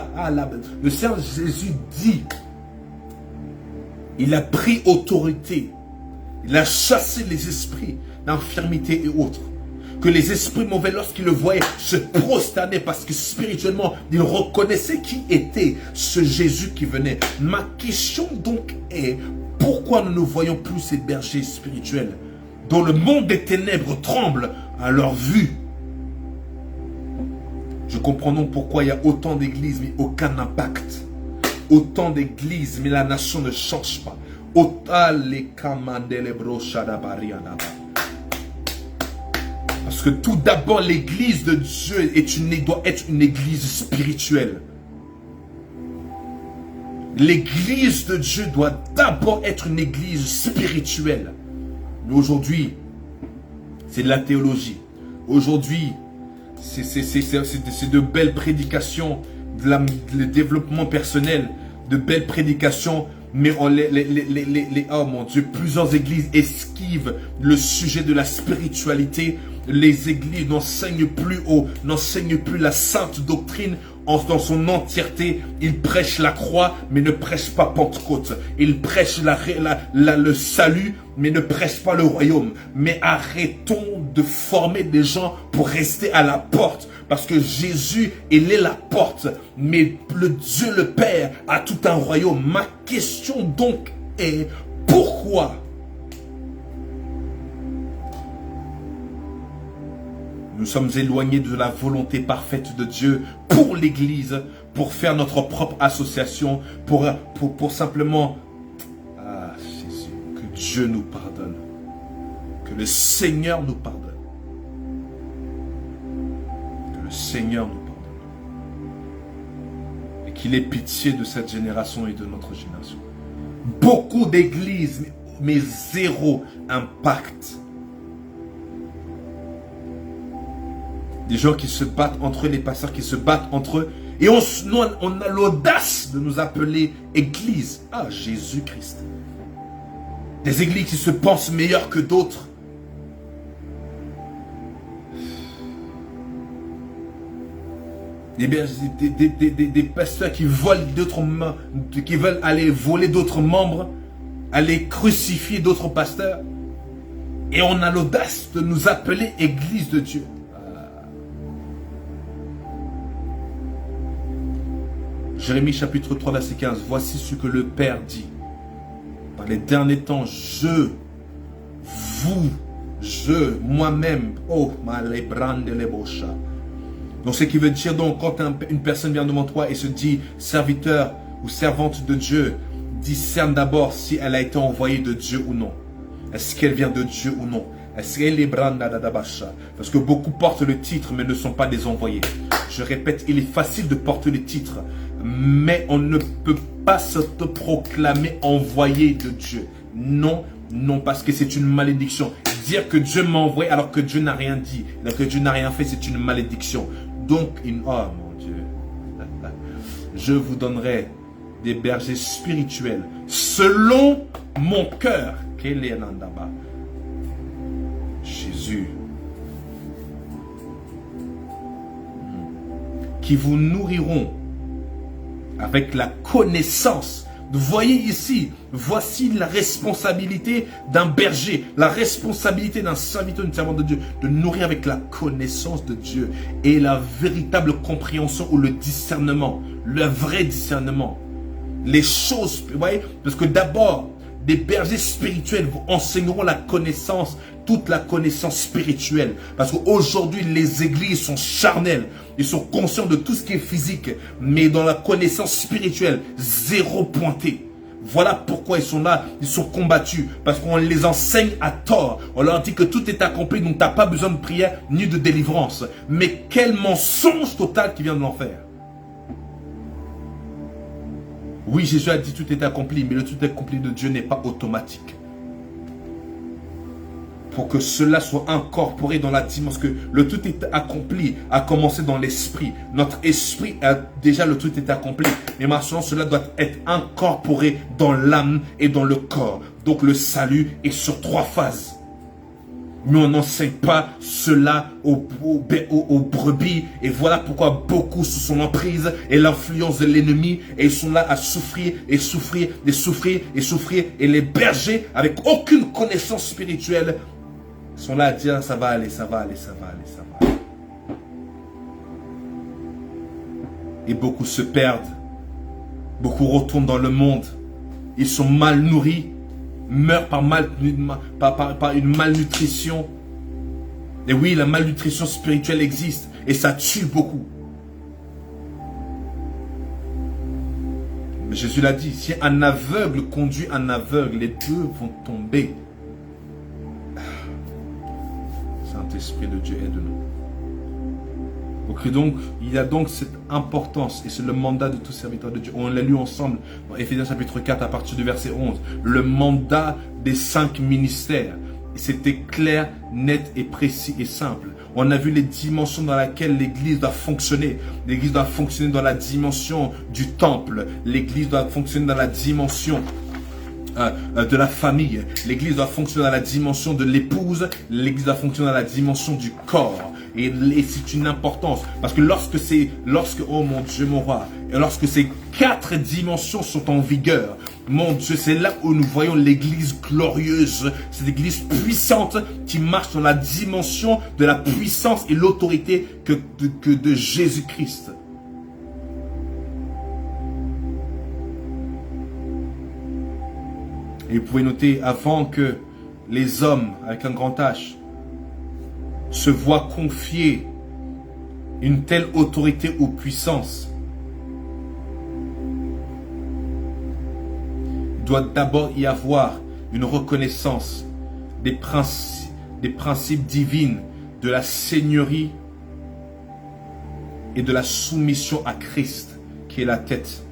le Seigneur Jésus dit, il a pris autorité. Il a chassé les esprits d'infirmité et autres. Que les esprits mauvais, lorsqu'ils le voyaient, se prosternaient parce que spirituellement, ils reconnaissaient qui était ce Jésus qui venait. Ma question donc est, pourquoi nous ne voyons plus ces bergers spirituels dont le monde des ténèbres tremble à leur vue? Je comprends donc pourquoi il y a autant d'églises mais aucun impact. Autant d'églises mais la nation ne change pas. Parce que tout d'abord, l'église de Dieu doit être une église spirituelle. L'église de Dieu doit d'abord être une église spirituelle. Mais aujourd'hui, c'est de la théologie. Aujourd'hui, c'est de belles prédications, le développement personnel, de belles prédications. Mais oh mon Dieu, plusieurs églises esquivent le sujet de la spiritualité. Les églises n'enseignent plus la sainte doctrine dans son entièreté. Ils prêchent la croix, mais ne prêchent pas Pentecôte. Ils prêchent le salut, mais ne prêchent pas le royaume. Mais arrêtons de former des gens pour rester à la porte. Parce que Jésus, il est la porte. Mais le Dieu le Père a tout un royaume. Ma question donc est, pourquoi nous sommes éloignés de la volonté parfaite de Dieu pour l'Église, pour faire notre propre association, pour simplement... Ah, Jésus, que Dieu nous pardonne. Que le Seigneur nous pardonne. Que le Seigneur nous pardonne. Et qu'il ait pitié de cette génération et de notre génération. Beaucoup d'églises, mais zéro impact. Des gens qui se battent entre eux, les pasteurs qui se battent entre eux. Et on a l'audace de nous appeler église. Ah, Jésus-Christ. Des églises qui se pensent meilleures que d'autres. Des pasteurs qui volent d'autres, qui veulent aller voler d'autres membres, aller crucifier d'autres pasteurs. Et on a l'audace de nous appeler église de Dieu. Jérémie chapitre 3 verset 15. Voici ce que le Père dit. Dans les derniers temps, moi-même, oh, donc ce qui veut dire donc quand une personne vient devant toi et se dit serviteur ou servante de Dieu, discerne d'abord si elle a été envoyée de Dieu ou non. Est-ce qu'elle vient de Dieu ou non? Est-ce qu'elle est parce que beaucoup portent le titre mais ne sont pas des envoyés. Je répète, il est facile de porter le titre, mais on ne peut pas se proclamer envoyé de Dieu. Non, non, parce que c'est une malédiction. Dire que Dieu m'a envoyé alors que Dieu n'a rien dit, alors que Dieu n'a rien fait, c'est une malédiction. Donc, oh mon Dieu, je vous donnerai des bergers spirituels selon mon cœur. Jésus. Qui vous nourriront avec la connaissance voyez ici, voici la responsabilité d'un berger, la responsabilité d'un serviteur, d'une servante de Dieu, de nourrir avec la connaissance de Dieu et la véritable compréhension ou le discernement, le vrai discernement. Les choses, vous voyez, parce que d'abord, des bergers spirituels vous enseigneront la connaissance, toute la connaissance spirituelle. Parce qu'aujourd'hui, les églises sont charnelles. Ils sont conscients de tout ce qui est physique. Mais dans la connaissance spirituelle, zéro pointé. Voilà pourquoi ils sont là, ils sont combattus. Parce qu'on les enseigne à tort. On leur dit que tout est accompli, donc tu n'as pas besoin de prière ni de délivrance. Mais quel mensonge total qui vient de l'enfer. Oui, Jésus a dit tout est accompli, mais le tout accompli de Dieu n'est pas automatique. Pour que cela soit incorporé dans la dimension, que le tout est accompli a commencé dans l'esprit. Notre esprit a déjà le tout est accompli. Mais maintenant, cela doit être incorporé dans l'âme et dans le corps. Donc le salut est sur 3 phases. Mais on n'enseigne pas cela aux brebis. Et voilà pourquoi beaucoup sous son emprise et l'influence de l'ennemi. Et ils sont là à souffrir et souffrir et souffrir et souffrir. Et les bergers, avec aucune connaissance spirituelle, sont là à dire ça va aller, ça va aller, ça va aller, ça va aller. Et beaucoup se perdent. Beaucoup retournent dans le monde. Ils sont mal nourris. Meurent par une malnutrition. Et oui, la malnutrition spirituelle existe. Et ça tue beaucoup. Mais Jésus l'a dit, si un aveugle conduit un aveugle, les deux vont tomber. Saint-Esprit de Dieu, aide-nous. Donc, il y a donc cette importance, et c'est le mandat de tout serviteur de Dieu. On l'a lu ensemble dans Éphésiens chapitre 4 à partir du verset 11. Le mandat des 5 ministères. C'était clair, net et précis et simple. On a vu les dimensions dans lesquelles l'Église doit fonctionner. L'Église doit fonctionner dans la dimension du temple. L'Église doit fonctionner dans la dimension de la famille. L'Église doit fonctionner dans la dimension de l'épouse. L'Église doit fonctionner dans la dimension du corps. Et c'est une importance. Parce que oh mon Dieu, mon roi, et lorsque ces 4 dimensions sont en vigueur, mon Dieu, c'est là où nous voyons l'Église glorieuse, cette Église puissante qui marche dans la dimension de la puissance et l'autorité que de Jésus-Christ. Et vous pouvez noter, avant que les hommes, avec un grand H, se voient confier une telle autorité ou puissance, il doit d'abord y avoir une reconnaissance des principes divins de la seigneurie et de la soumission à Christ, qui est la tête.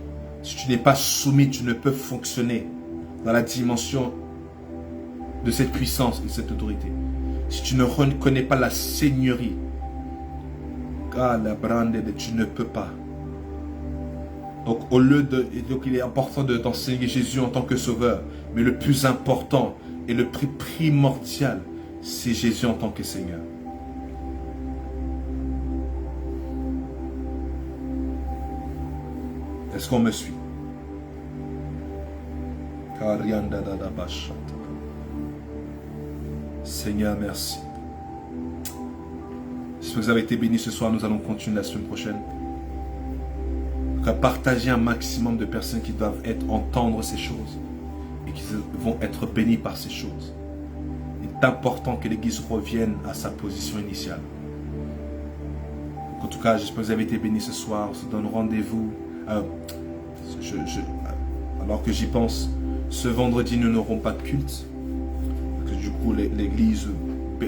Si tu n'es pas soumis, tu ne peux fonctionner dans la dimension de cette puissance et de cette autorité. Si tu ne reconnais pas la seigneurie, tu ne peux pas. Donc, il est important de t'enseigner Jésus en tant que sauveur. Mais le plus important et le plus primordial, c'est Jésus en tant que Seigneur. Est-ce qu'on me suit? Seigneur, merci. Si vous avez été bénis ce soir, nous allons continuer la semaine prochaine. Partager un maximum de personnes qui doivent entendre ces choses et qui vont être bénies par ces choses. Il est important que l'Église revienne à sa position initiale. En tout cas, j'espère que vous avez été bénis ce soir. On se donne rendez-vous. Alors que j'y pense, ce vendredi, nous n'aurons pas de culte. Parce que du coup, l'Église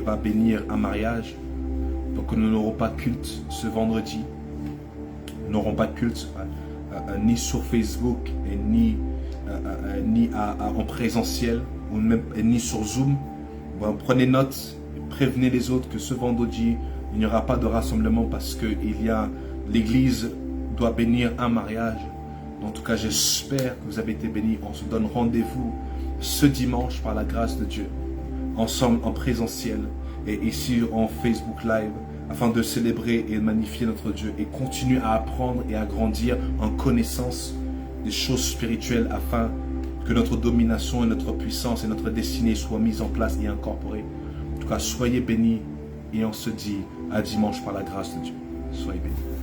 va bénir un mariage. Donc nous n'aurons pas de culte ce vendredi. Nous n'aurons pas de culte ni sur Facebook et ni en présentiel ou même ni sur Zoom. Bon, prenez note, prévenez les autres que ce vendredi il n'y aura pas de rassemblement parce que l'Église doit bénir un mariage. En tout cas, j'espère que vous avez été bénis. On se donne rendez-vous ce dimanche par la grâce de Dieu, ensemble en présentiel et ici en Facebook Live, afin de célébrer et magnifier notre Dieu et continuer à apprendre et à grandir en connaissance des choses spirituelles afin que notre domination et notre puissance et notre destinée soient mises en place et incorporées. En tout cas, soyez bénis et on se dit à dimanche par la grâce de Dieu. Soyez bénis.